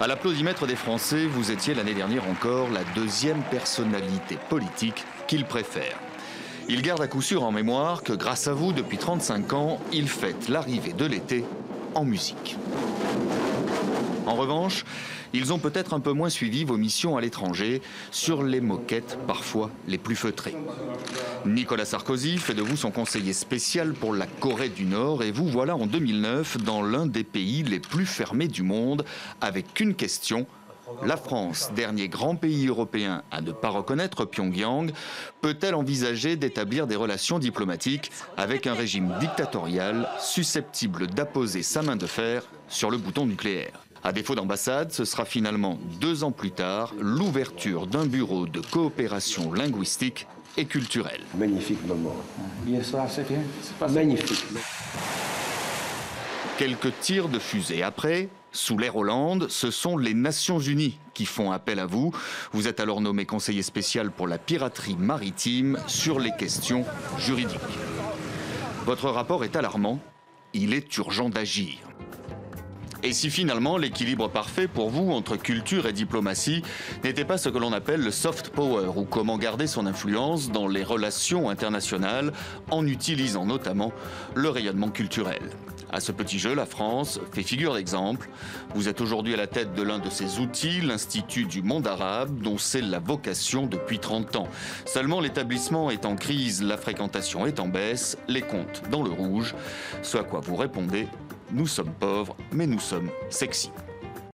À l'applaudimètre des Français, vous étiez l'année dernière encore la deuxième personnalité politique qu'ils préfèrent. Ils gardent à coup sûr en mémoire que grâce à vous, depuis 35 ans, ils fêtent l'arrivée de l'été en musique. En revanche, ils ont peut-être un peu moins suivi vos missions à l'étranger sur les moquettes parfois les plus feutrées. Nicolas Sarkozy fait de vous son conseiller spécial pour la Corée du Nord et vous voilà en 2009 dans l'un des pays les plus fermés du monde avec une question. La France, dernier grand pays européen à ne pas reconnaître Pyongyang, peut-elle envisager d'établir des relations diplomatiques avec un régime dictatorial susceptible d'apposer sa main de fer sur le bouton nucléaire ? À défaut d'ambassade, ce sera finalement 2 ans plus tard l'ouverture d'un bureau de coopération linguistique et culturelle. Magnifique moment. Magnifique. Quelques tirs de fusée après, sous l'ère Hollande, ce sont les Nations Unies qui font appel à vous. Vous êtes alors nommé conseiller spécial pour la piraterie maritime sur les questions juridiques. Votre rapport est alarmant, il est urgent d'agir. Et si finalement l'équilibre parfait pour vous entre culture et diplomatie n'était pas ce que l'on appelle le soft power, ou comment garder son influence dans les relations internationales en utilisant notamment le rayonnement culturel. À ce petit jeu, la France fait figure d'exemple. Vous êtes aujourd'hui à la tête de l'un de ces outils, l'Institut du monde arabe, dont c'est la vocation depuis 30 ans. Seulement l'établissement est en crise, la fréquentation est en baisse, les comptes dans le rouge. Ce à quoi vous répondez: nous sommes pauvres, mais nous sommes sexy.